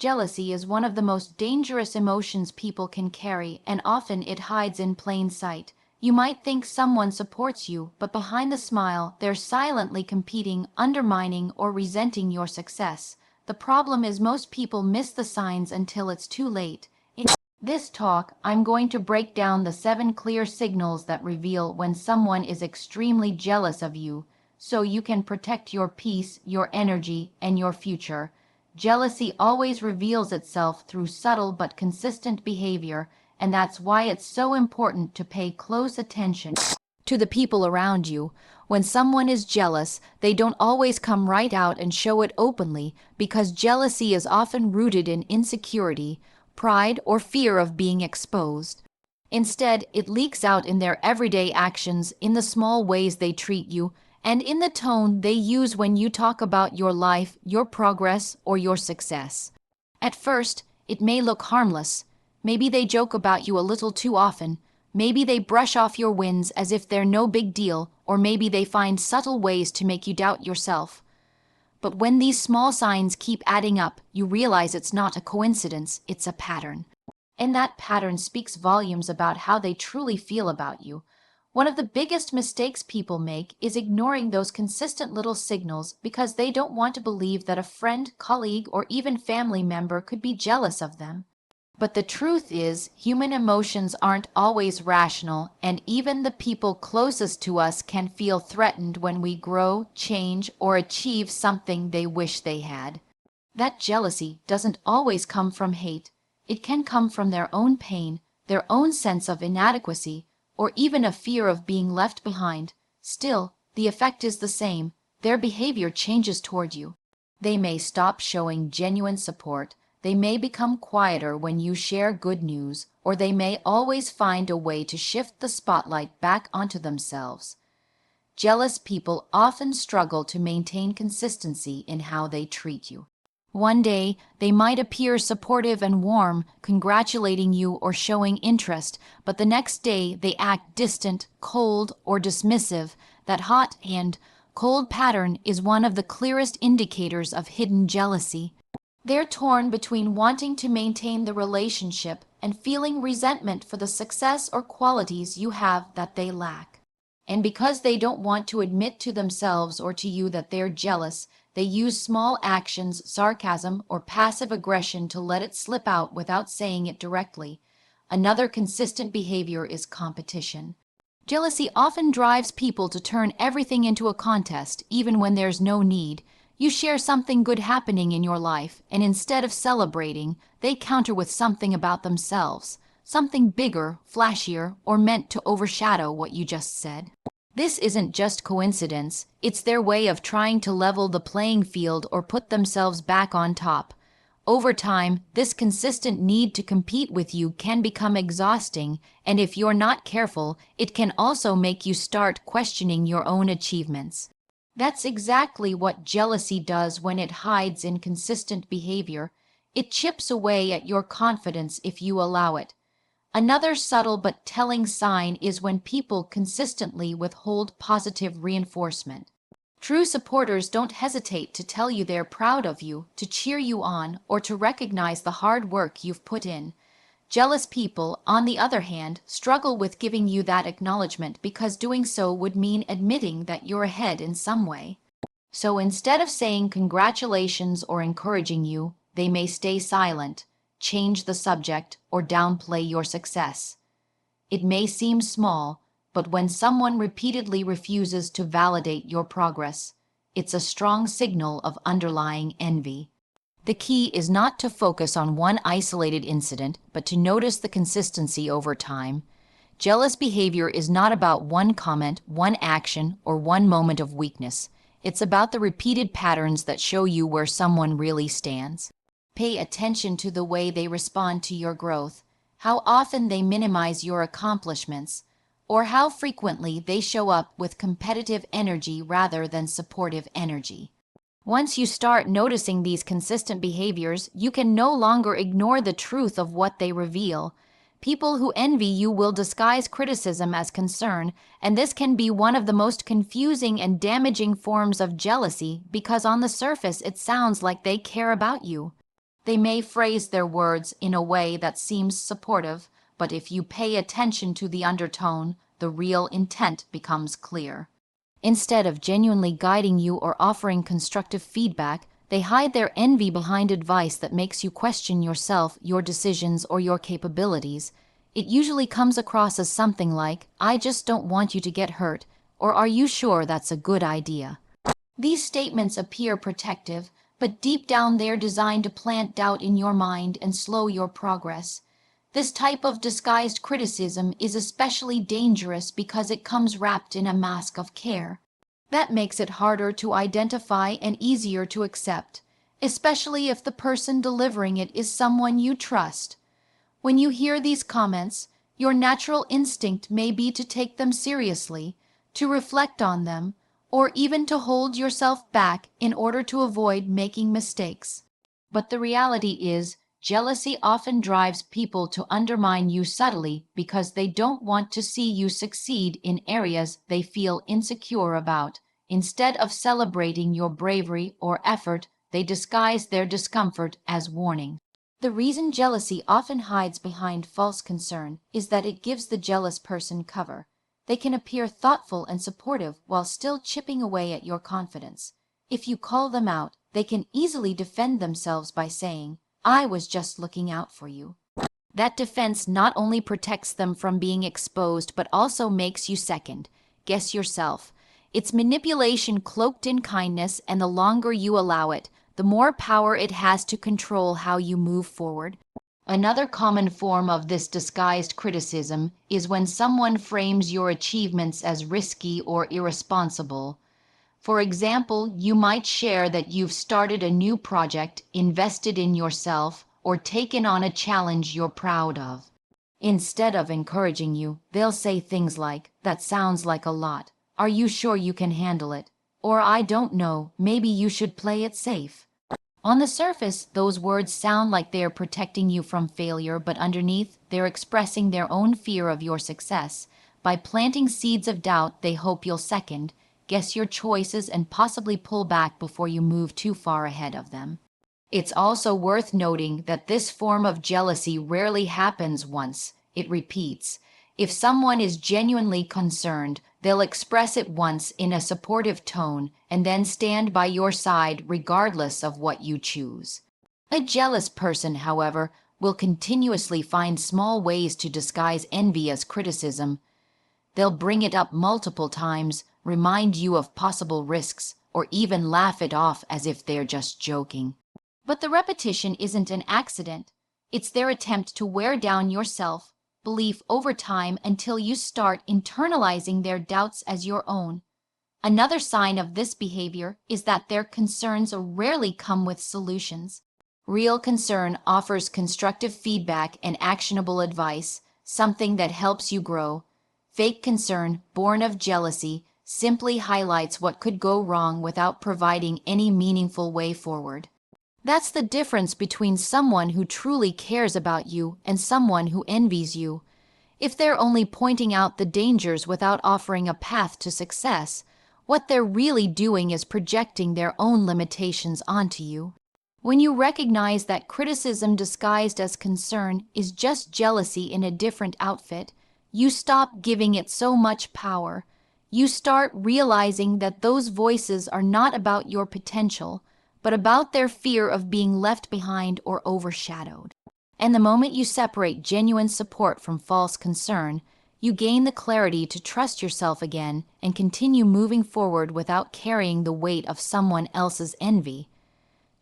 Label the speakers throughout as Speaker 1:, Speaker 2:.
Speaker 1: Jealousy is one of the most dangerous emotions people can carry, and often it hides in plain sight. You might think someone supports you, but behind the smile, they're silently competing, undermining, or resenting your success. The problem is most people miss the signs until it's too late. In this talk, I'm going to break down the 7 clear signals that reveal when someone is extremely jealous of you, so you can protect your peace, your energy, and your future. Jealousy always reveals itself through subtle but consistent behavior, and that's why it's so important to pay close attention to the people around you. When someone is jealous, they don't always come right out and show it openly, because jealousy is often rooted in insecurity, pride, or fear of being exposed. Instead, it leaks out in their everyday actions, in the small ways they treat you, and in the tone they use when you talk about your life, your progress, or your success. At first, it may look harmless. Maybe they joke about you a little too often. Maybe they brush off your wins as if they're no big deal, or maybe they find subtle ways to make you doubt yourself. But when these small signs keep adding up, you realize it's not a coincidence, it's a pattern. And that pattern speaks volumes about how they truly feel about you. One of the biggest mistakes people make is ignoring those consistent little signals because they don't want to believe that a friend, colleague, or even family member could be jealous of them. But the truth is, human emotions aren't always rational, and even the people closest to us can feel threatened when we grow, change, or achieve something they wish they had. That jealousy doesn't always come from hate. It can come from their own pain, their own sense of inadequacy, or even a fear of being left behind. Still, the effect is the same. Their behavior changes toward you. They may stop showing genuine support. They may become quieter when you share good news, or they may always find a way to shift the spotlight back onto themselves. Jealous people often struggle to maintain consistency in how they treat you. One day, they might appear supportive and warm, congratulating you or showing interest, but the next day they act distant, cold, or dismissive. That hot and cold pattern is one of the clearest indicators of hidden jealousy. They're torn between wanting to maintain the relationship and feeling resentment for the success or qualities you have that they lack. And because they don't want to admit to themselves or to you that they're jealous, they use small actions, sarcasm, or passive aggression to let it slip out without saying it directly. Another consistent behavior is competition. Jealousy often drives people to turn everything into a contest, even when there's no need. You share something good happening in your life, and instead of celebrating, they counter with something about themselves, something bigger, flashier, or meant to overshadow what you just said. This isn't just coincidence, it's their way of trying to level the playing field or put themselves back on top. Over time, this consistent need to compete with you can become exhausting, and if you're not careful, it can also make you start questioning your own achievements. That's exactly what jealousy does when it hides in consistent behavior. It chips away at your confidence if you allow it. Another subtle but telling sign is when people consistently withhold positive reinforcement. True supporters don't hesitate to tell you they're proud of you, to cheer you on, or to recognize the hard work you've put in. Jealous people, on the other hand, struggle with giving you that acknowledgement because doing so would mean admitting that you're ahead in some way. So instead of saying congratulations or encouraging you, they may stay silent, change the subject, or downplay your success. It may seem small, but when someone repeatedly refuses to validate your progress, it's a strong signal of underlying envy. The key is not to focus on one isolated incident, but to notice the consistency over time. Jealous behavior is not about one comment, one action, or one moment of weakness. It's about the repeated patterns that show you where someone really stands. Pay attention to the way they respond to your growth, how often they minimize your accomplishments, or how frequently they show up with competitive energy rather than supportive energy. Once you start noticing these consistent behaviors, you can no longer ignore the truth of what they reveal. People who envy you will disguise criticism as concern, and this can be one of the most confusing and damaging forms of jealousy because on the surface it sounds like they care about you. They may phrase their words in a way that seems supportive, but if you pay attention to the undertone, the real intent becomes clear. Instead of genuinely guiding you or offering constructive feedback, they hide their envy behind advice that makes you question yourself, your decisions, or your capabilities. It usually comes across as something like, "I just don't want you to get hurt," or "Are you sure that's a good idea?" These statements appear protective, but deep down they're designed to plant doubt in your mind and slow your progress. This type of disguised criticism is especially dangerous because it comes wrapped in a mask of care. That makes it harder to identify and easier to accept, especially if the person delivering it is someone you trust. When you hear these comments, your natural instinct may be to take them seriously, to reflect on them, or even to hold yourself back in order to avoid making mistakes. But the reality is, jealousy often drives people to undermine you subtly because they don't want to see you succeed in areas they feel insecure about. Instead of celebrating your bravery or effort, they disguise their discomfort as warning. The reason jealousy often hides behind false concern is that it gives the jealous person cover. They can appear thoughtful and supportive while still chipping away at your confidence. If you call them out, they can easily defend themselves by saying, "I was just looking out for you." That defense not only protects them from being exposed, but also makes you second guess yourself. It's manipulation cloaked in kindness, and the longer you allow it, the more power it has to control how you move forward. Another common form of this disguised criticism is when someone frames your achievements as risky or irresponsible. For example, you might share that you've started a new project, invested in yourself, or taken on a challenge you're proud of. Instead of encouraging you, they'll say things like, "That sounds like a lot. Are you sure you can handle it?" Or, "I don't know, maybe you should play it safe." On the surface, those words sound like they're protecting you from failure, but underneath, they're expressing their own fear of your success. By planting seeds of doubt, they hope you'll second, guess your choices, and possibly pull back before you move too far ahead of them. It's also worth noting that this form of jealousy rarely happens once, it repeats. If someone is genuinely concerned, they'll express it once in a supportive tone and then stand by your side regardless of what you choose. A jealous person, however, will continuously find small ways to disguise envy as criticism. They'll bring it up multiple times, remind you of possible risks, or even laugh it off as if they're just joking. But the repetition isn't an accident. It's their attempt to wear down your self-belief over time until you start internalizing their doubts as your own. Another sign of this behavior is that their concerns rarely come with solutions. Real concern offers constructive feedback and actionable advice, something that helps you grow. Fake concern, born of jealousy, simply highlights what could go wrong without providing any meaningful way forward. That's the difference between someone who truly cares about you and someone who envies you. If they're only pointing out the dangers without offering a path to success, what they're really doing is projecting their own limitations onto you. When you recognize that criticism disguised as concern is just jealousy in a different outfit, you stop giving it so much power. You start realizing that those voices are not about your potential, but about their fear of being left behind or overshadowed. And the moment you separate genuine support from false concern, you gain the clarity to trust yourself again and continue moving forward without carrying the weight of someone else's envy.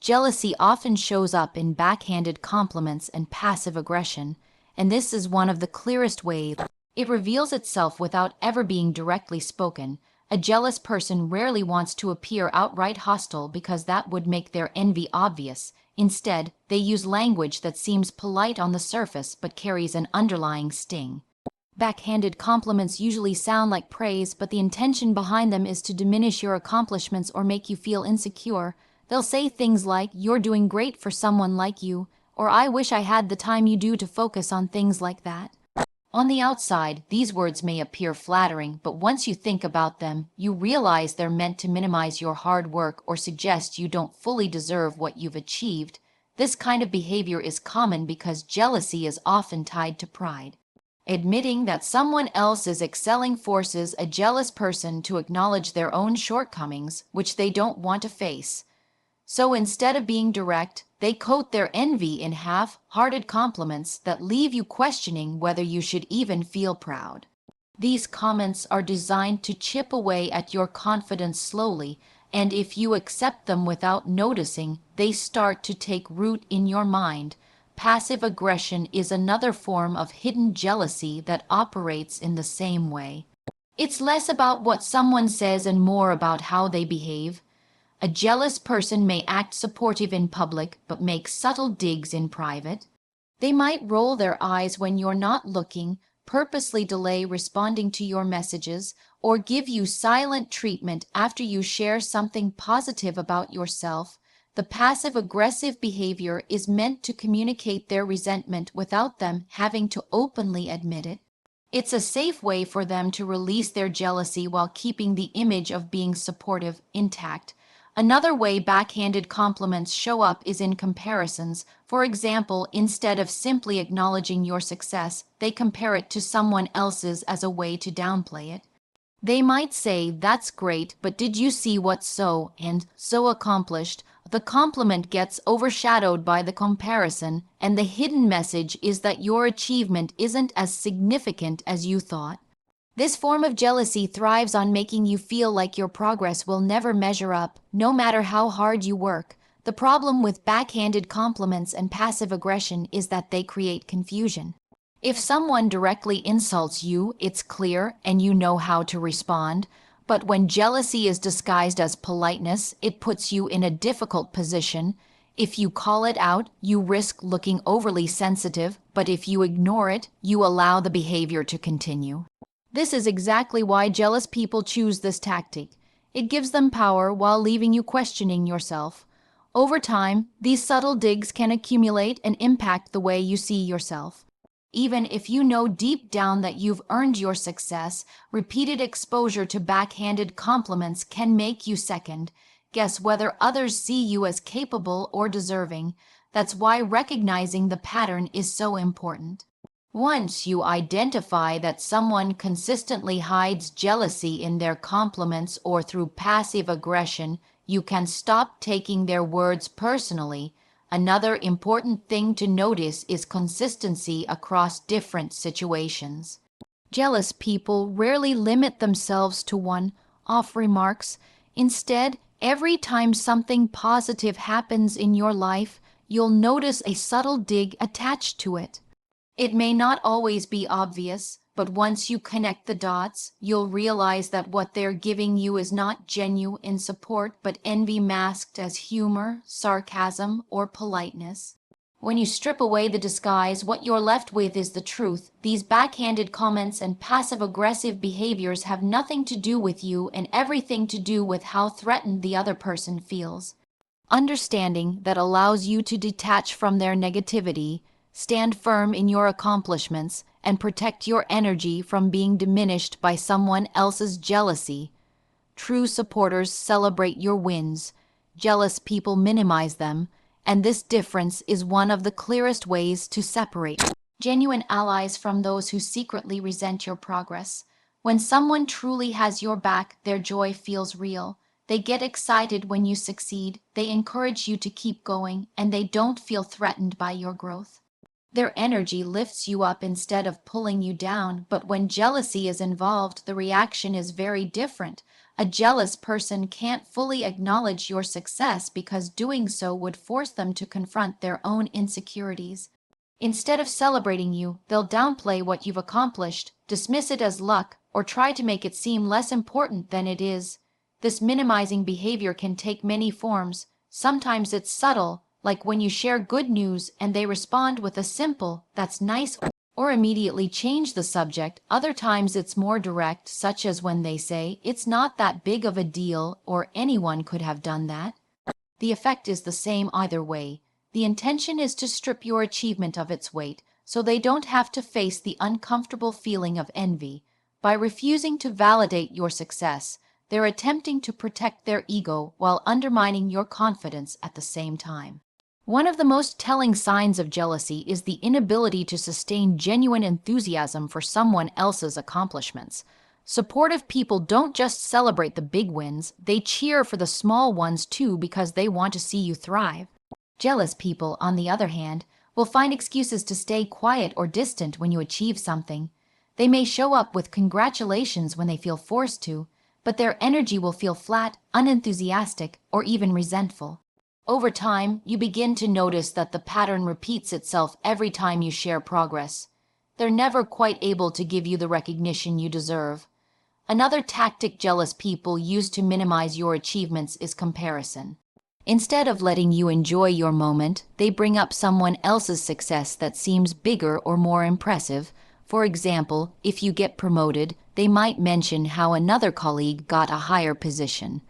Speaker 1: Jealousy often shows up in backhanded compliments and passive aggression, and this is one of the clearest ways. It reveals itself without ever being directly spoken. A jealous person rarely wants to appear outright hostile because that would make their envy obvious. Instead, they use language that seems polite on the surface but carries an underlying sting. Backhanded compliments usually sound like praise, but the intention behind them is to diminish your accomplishments or make you feel insecure. They'll say things like, "You're doing great for someone like you," or "I wish I had the time you do to focus on things like that." On the outside, these words may appear flattering, but once you think about them, you realize they're meant to minimize your hard work or suggest you don't fully deserve what you've achieved. This kind of behavior is common because jealousy is often tied to pride. Admitting that someone else is excelling forces a jealous person to acknowledge their own shortcomings, which they don't want to face. So instead of being direct, they coat their envy in half-hearted compliments that leave you questioning whether you should even feel proud. These comments are designed to chip away at your confidence slowly, and if you accept them without noticing, they start to take root in your mind. Passive aggression is another form of hidden jealousy that operates in the same way. It's less about what someone says and more about how they behave. A jealous person may act supportive in public but make subtle digs in private. They might roll their eyes when you're not looking, purposely delay responding to your messages, or give you silent treatment after you share something positive about yourself. The passive-aggressive behavior is meant to communicate their resentment without them having to openly admit it. It's a safe way for them to release their jealousy while keeping the image of being supportive intact. Another way backhanded compliments show up is in comparisons. For example, instead of simply acknowledging your success, they compare it to someone else's as a way to downplay it. They might say, "That's great, but did you see what's so and so accomplished?" The compliment gets overshadowed by the comparison, and the hidden message is that your achievement isn't as significant as you thought. This form of jealousy thrives on making you feel like your progress will never measure up, no matter how hard you work. The problem with backhanded compliments and passive aggression is that they create confusion. If someone directly insults you, it's clear and you know how to respond. But when jealousy is disguised as politeness, it puts you in a difficult position. If you call it out, you risk looking overly sensitive, but if you ignore it, you allow the behavior to continue. This is exactly why jealous people choose this tactic. It gives them power while leaving you questioning yourself. Over time, these subtle digs can accumulate and impact the way you see yourself. Even if you know deep down that you've earned your success, repeated exposure to backhanded compliments can make you second guess whether others see you as capable or deserving. That's why recognizing the pattern is so important. Once you identify that someone consistently hides jealousy in their compliments or through passive aggression, you can stop taking their words personally. Another important thing to notice is consistency across different situations. Jealous people rarely limit themselves to one-off remarks. Instead, every time something positive happens in your life, you'll notice a subtle dig attached to it. It may not always be obvious, but once you connect the dots, you'll realize that what they're giving you is not genuine support, but envy masked as humor, sarcasm, or politeness. When you strip away the disguise, what you're left with is the truth. These backhanded comments and passive-aggressive behaviors have nothing to do with you and everything to do with how threatened the other person feels. Understanding that allows you to detach from their negativity, stand firm in your accomplishments, and protect your energy from being diminished by someone else's jealousy. True supporters celebrate your wins. Jealous people minimize them, and this difference is one of the clearest ways to separate genuine allies from those who secretly resent your progress. When someone truly has your back, their joy feels real. They get excited when you succeed, they encourage you to keep going, and they don't feel threatened by your growth. Their energy lifts you up instead of pulling you down, but when jealousy is involved, the reaction is very different. A jealous person can't fully acknowledge your success because doing so would force them to confront their own insecurities. Instead of celebrating you, they'll downplay what you've accomplished, dismiss it as luck, or try to make it seem less important than it is. This minimizing behavior can take many forms. Sometimes it's subtle, like when you share good news and they respond with a simple, "That's nice," or immediately change the subject. Other times it's more direct, such as when they say, "It's not that big of a deal," or "Anyone could have done that." The effect is the same either way. The intention is to strip your achievement of its weight, so they don't have to face the uncomfortable feeling of envy. By refusing to validate your success, they're attempting to protect their ego while undermining your confidence at the same time. One of the most telling signs of jealousy is the inability to sustain genuine enthusiasm for someone else's accomplishments. Supportive people don't just celebrate the big wins, they cheer for the small ones too because they want to see you thrive. Jealous people, on the other hand, will find excuses to stay quiet or distant when you achieve something. They may show up with congratulations when they feel forced to, but their energy will feel flat, unenthusiastic, or even resentful. Over time, you begin to notice that the pattern repeats itself every time you share progress. They're never quite able to give you the recognition you deserve. Another tactic jealous people use to minimize your achievements is comparison. Instead of letting you enjoy your moment, they bring up someone else's success that seems bigger or more impressive. For example, if you get promoted, they might mention how another colleague got a higher position.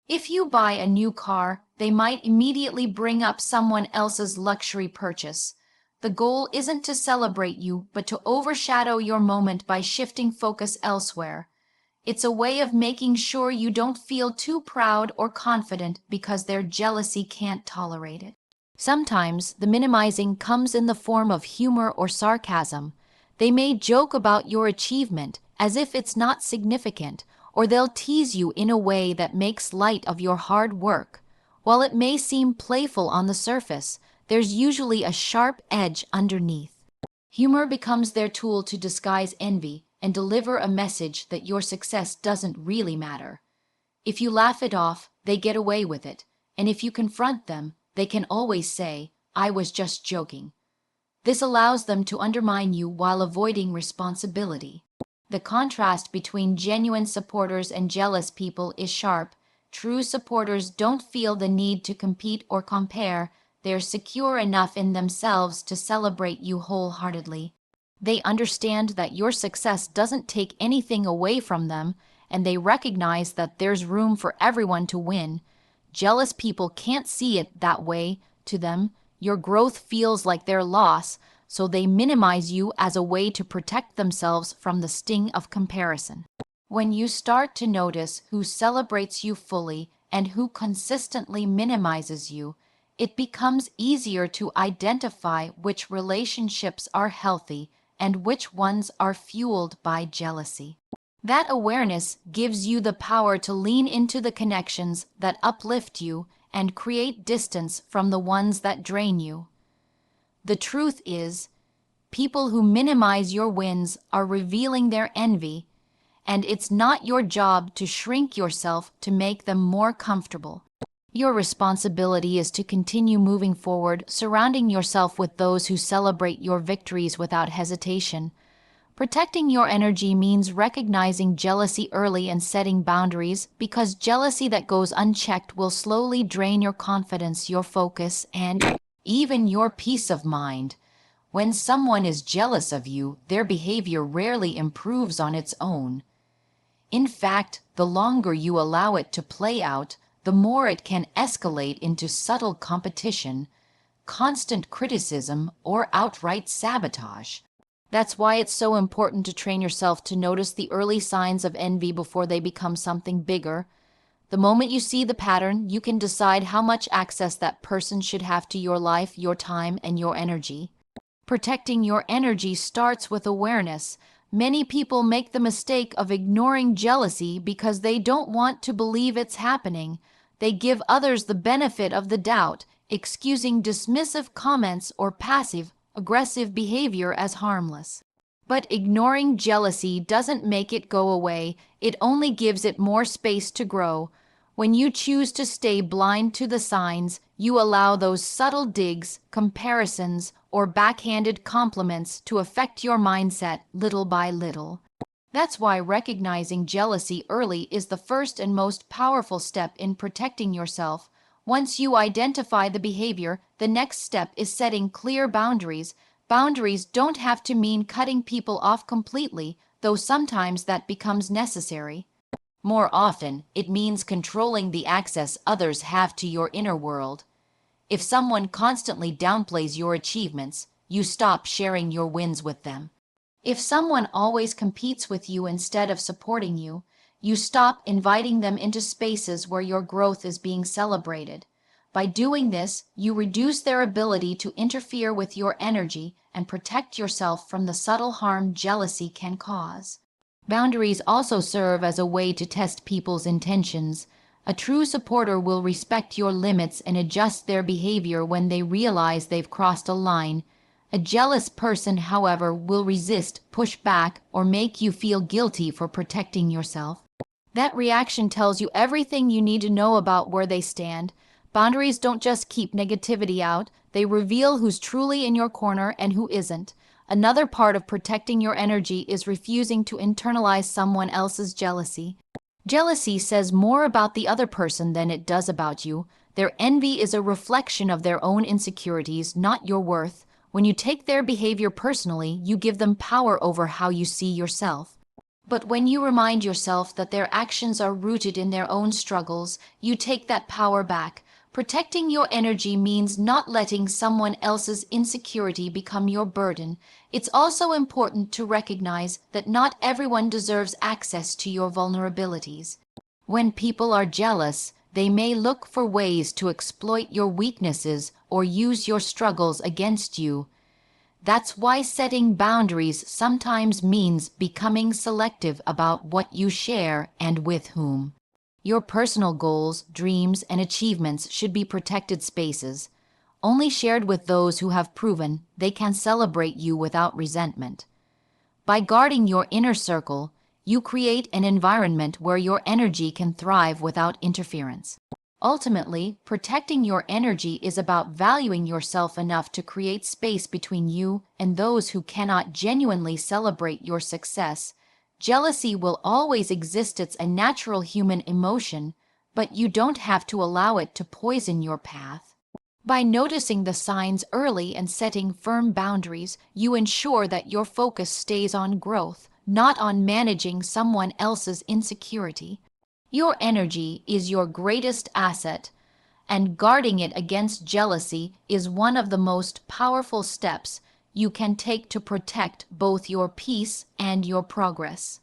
Speaker 1: If you buy a new car, they might immediately bring up someone else's luxury purchase. The goal isn't to celebrate you, but to overshadow your moment by shifting focus elsewhere. It's a way of making sure you don't feel too proud or confident because their jealousy can't tolerate it. Sometimes the minimizing comes in the form of humor or sarcasm. They may joke about your achievement as if it's not significant, or they'll tease you in a way that makes light of your hard work. While it may seem playful on the surface, there's usually a sharp edge underneath. Humor becomes their tool to disguise envy and deliver a message that your success doesn't really matter. If you laugh it off, they get away with it, and if you confront them, they can always say, "I was just joking." This allows them to undermine you while avoiding responsibility. The contrast between genuine supporters and jealous people is sharp. True supporters don't feel the need to compete or compare. They're secure enough in themselves to celebrate you wholeheartedly. They understand that your success doesn't take anything away from them, and they recognize that there's room for everyone to win. Jealous people can't see it that way. To them, your growth feels like their loss, so they minimize you as a way to protect themselves from the sting of comparison. When you start to notice who celebrates you fully and who consistently minimizes you, it becomes easier to identify which relationships are healthy and which ones are fueled by jealousy. That awareness gives you the power to lean into the connections that uplift you and create distance from the ones that drain you. The truth is, people who minimize your wins are revealing their envy, and it's not your job to shrink yourself to make them more comfortable. Your responsibility is to continue moving forward, surrounding yourself with those who celebrate your victories without hesitation. Protecting your energy means recognizing jealousy early and setting boundaries, because jealousy that goes unchecked will slowly drain your confidence, your focus, and even your peace of mind. When someone is jealous of you, their behavior rarely improves on its own. In fact, the longer you allow it to play out, the more it can escalate into subtle competition, constant criticism, or outright sabotage. That's why it's so important to train yourself to notice the early signs of envy before they become something bigger. The moment you see the pattern, you can decide how much access that person should have to your life, your time, and your energy. Protecting your energy starts with awareness. Many people make the mistake of ignoring jealousy because they don't want to believe it's happening. They give others the benefit of the doubt, excusing dismissive comments or passive-aggressive behavior as harmless. But ignoring jealousy doesn't make it go away, it only gives it more space to grow. When you choose to stay blind to the signs, you allow those subtle digs, comparisons, or backhanded compliments to affect your mindset little by little. That's why recognizing jealousy early is the first and most powerful step in protecting yourself. Once you identify the behavior, the next step is setting clear boundaries. Boundaries don't have to mean cutting people off completely, though sometimes that becomes necessary. More often, it means controlling the access others have to your inner world. If someone constantly downplays your achievements, you stop sharing your wins with them. If someone always competes with you instead of supporting you, you stop inviting them into spaces where your growth is being celebrated. By doing this, you reduce their ability to interfere with your energy and protect yourself from the subtle harm jealousy can cause. Boundaries also serve as a way to test people's intentions. A true supporter will respect your limits and adjust their behavior when they realize they've crossed a line. A jealous person, however, will resist, push back, or make you feel guilty for protecting yourself. That reaction tells you everything you need to know about where they stand. Boundaries don't just keep negativity out, they reveal who's truly in your corner and who isn't. Another part of protecting your energy is refusing to internalize someone else's jealousy. Jealousy says more about the other person than it does about you. Their envy is a reflection of their own insecurities, not your worth. When you take their behavior personally, you give them power over how you see yourself. But when you remind yourself that their actions are rooted in their own struggles, you take that power back. Protecting your energy means not letting someone else's insecurity become your burden. It's also important to recognize that not everyone deserves access to your vulnerabilities. When people are jealous, they may look for ways to exploit your weaknesses or use your struggles against you. That's why setting boundaries sometimes means becoming selective about what you share and with whom. Your personal goals, dreams, and achievements should be protected spaces, only shared with those who have proven they can celebrate you without resentment. By guarding your inner circle, you create an environment where your energy can thrive without interference. Ultimately, protecting your energy is about valuing yourself enough to create space between you and those who cannot genuinely celebrate your success. Jealousy will always exist. It's a natural human emotion, but you don't have to allow it to poison your path. By noticing the signs early and setting firm boundaries, you ensure that your focus stays on growth, not on managing someone else's insecurity. Your energy is your greatest asset, and guarding it against jealousy is one of the most powerful steps you can take to protect both your peace and your progress.